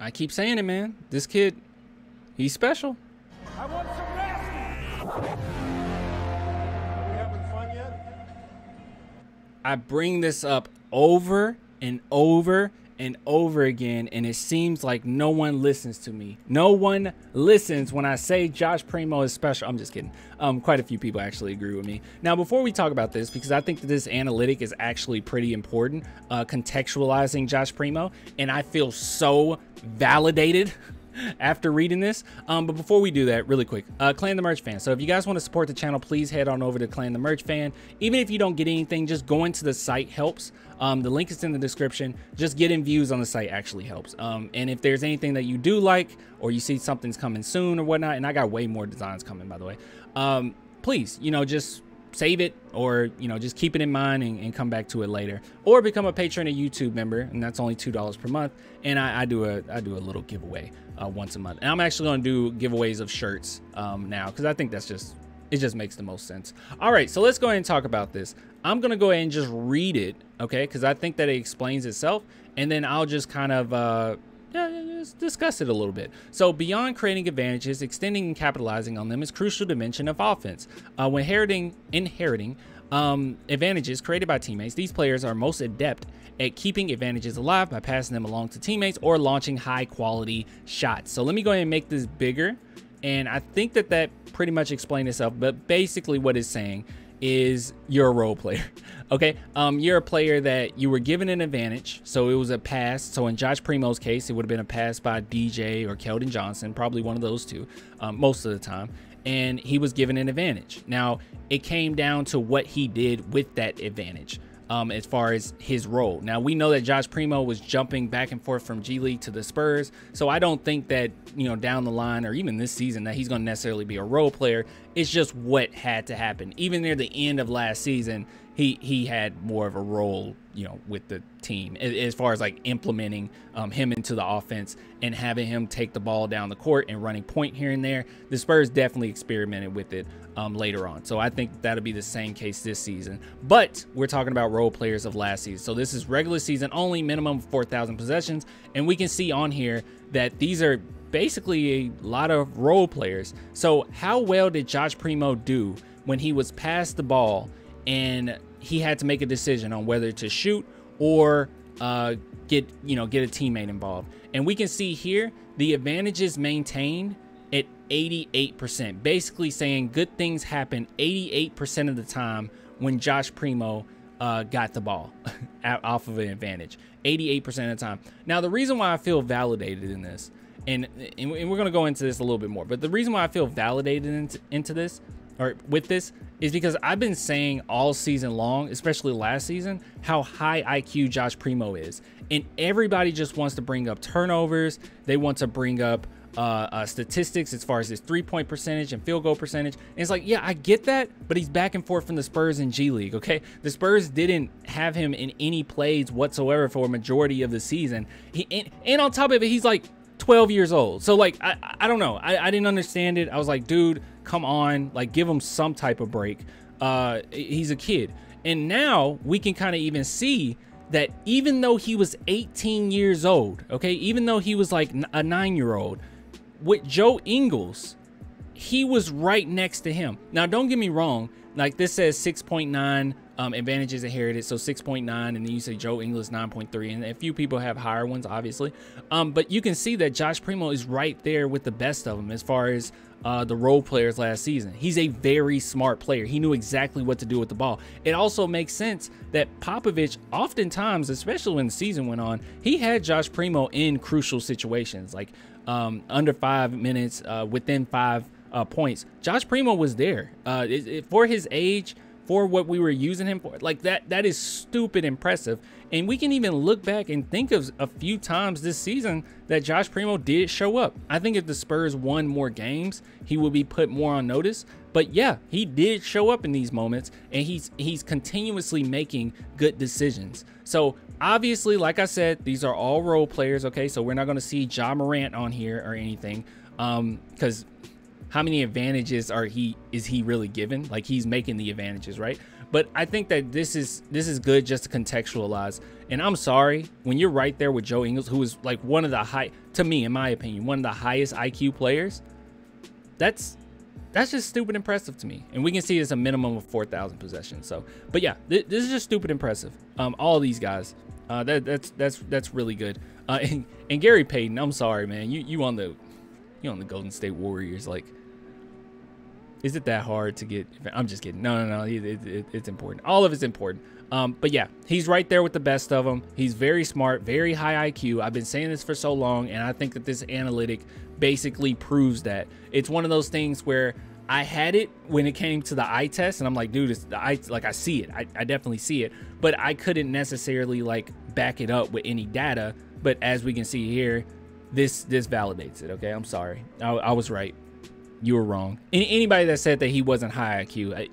I keep saying it, man. This kid, he's special. I want some nasty. Are we having fun yet? I bring this up over and over and over again, and it seems like no one listens to me. No one listens when I say Josh Primo is special. I'm just kidding. Quite a few people actually agree with me. Now, before we talk about this, because I think that this analytic is actually pretty important, contextualizing Josh Primo, and I feel so validated after reading this. But before we do that, really quick, Clan the Merch Fan. So if you guys want to support the channel, please head on over to Clan the Merch Fan. Even if you don't get anything, just going to the site helps. The link is in the description. Just getting views on the site actually helps. And if there's anything that you do like, or you see something's coming soon or whatnot, and I got way more designs coming, by the way, please, you know, just save it, or, you know, just keep it in mind and come back to it later, or become a patron, a YouTube member, and that's only $2 per month. And I do a little giveaway once a month, and I'm actually going to do giveaways of shirts now, because I think it just makes the most sense. All right, so let's go ahead and talk about this. I'm going to go ahead and just read it, okay, because I think that it explains itself, and then I'll just kind of just discuss it a little bit. So beyond creating advantages, extending and capitalizing on them is crucial dimension of offense. When inheriting advantages created by teammates, these players are most adept at keeping advantages alive by passing them along to teammates or launching high quality shots. So let me go ahead and make this bigger, and I think that pretty much explained itself. But basically what it's saying is you're a role player. Okay, you're a player that you were given an advantage, so it was a pass. So in Josh Primo's case, it would have been a pass by DJ or Keldon Johnson, probably one of those two, most of the time, and he was given an advantage. Now, it came down to what he did with that advantage, as far as his role. Now, we know that Josh Primo was jumping back and forth from G League to the Spurs, so I don't think that, you know, down the line or even this season that he's going to necessarily be a role player. It's just what had to happen. Even near the end of last season, he had more of a role, you know, with the team as far as like implementing him into the offense and having him take the ball down the court and running point here and there. The Spurs definitely experimented with it later on, so I think that'll be the same case this season. But we're talking about role players of last season, so this is regular season only, minimum of 4,000 possessions, and we can see on here that these are basically a lot of role players. So how well did Josh Primo do when he was passed the ball and he had to make a decision on whether to shoot or get a teammate involved? And we can see here the advantages maintained at 88%, basically saying good things happen 88% of the time when Josh Primo got the ball off of an advantage, 88% of the time. Now, the reason why I feel validated in this, and we're going to go into this a little bit more, but the reason why I feel validated into this, or with this, is because I've been saying all season long, especially last season, how high IQ Josh Primo is. And everybody just wants to bring up turnovers. They want to bring up statistics as far as his three-point percentage and field goal percentage. And it's like, yeah, I get that, but he's back and forth from the Spurs and G League, okay? The Spurs didn't have him in any plays whatsoever for a majority of the season. And on top of it, he's like 12 years old. So like, I don't know. I didn't understand it. I was like, dude, come on, like give him some type of break. He's a kid. And now we can kind of even see that even though he was 18 years old, okay, even though he was like a 9-year-old, with Joe Ingles, he was right next to him. Now, don't get me wrong. Like this says 6.9 advantages inherited, so 6.9, and then you say Joe Ingles 9.3, and a few people have higher ones, obviously. But you can see that Josh Primo is right there with the best of them as far as the role players last season. He's a very smart player. He knew exactly what to do with the ball. It also makes sense that Popovich, oftentimes, especially when the season went on, he had Josh Primo in crucial situations, like under 5 minutes, within 5 points. Josh Primo was there for his age, for what we were using him for. Like that is stupid impressive. And we can even look back and think of a few times this season that Josh Primo did show up. I think if the Spurs won more games, he would be put more on notice. But yeah, he did show up in these moments, and he's continuously making good decisions. So obviously, like I said, these are all role players, okay? So we're not going to see Ja Morant on here or anything, because how many advantages is he really given? Like, he's making the advantages, right? But I think that this is good just to contextualize And I'm sorry, when you're right there with Joe Ingles, who is like one of the to me, in my opinion, one of the highest IQ players, that's just stupid impressive to me. And we can see it's a minimum of 4,000 possessions. So, but yeah, this is just stupid impressive. All these guys, that's really good. And Gary Payton, I'm sorry, man, you on the Golden State Warriors, like, is it that hard to get? I'm just kidding. No. It's important. All of it's important. But yeah, he's right there with the best of them. He's very smart, very high IQ. I've been saying this for so long, and I think that this analytic basically proves that. It's one of those things where I had it when it came to the eye test, and I'm like, dude, I see it. I definitely see it, but I couldn't necessarily like back it up with any data. But as we can see here, this validates it. Okay, I'm sorry. I was right. You were wrong. Anybody that said that he wasn't high IQ,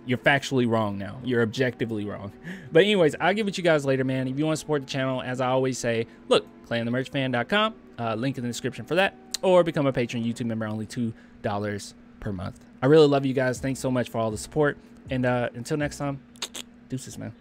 you're factually wrong now. You're objectively wrong. But anyways, I'll get with you guys later, man. If you want to support the channel, as I always say, look, clanthemerchfan.com, link in the description for that, or become a patron YouTube member, only $2 per month. I really love you guys. Thanks so much for all the support. And until next time, deuces, man.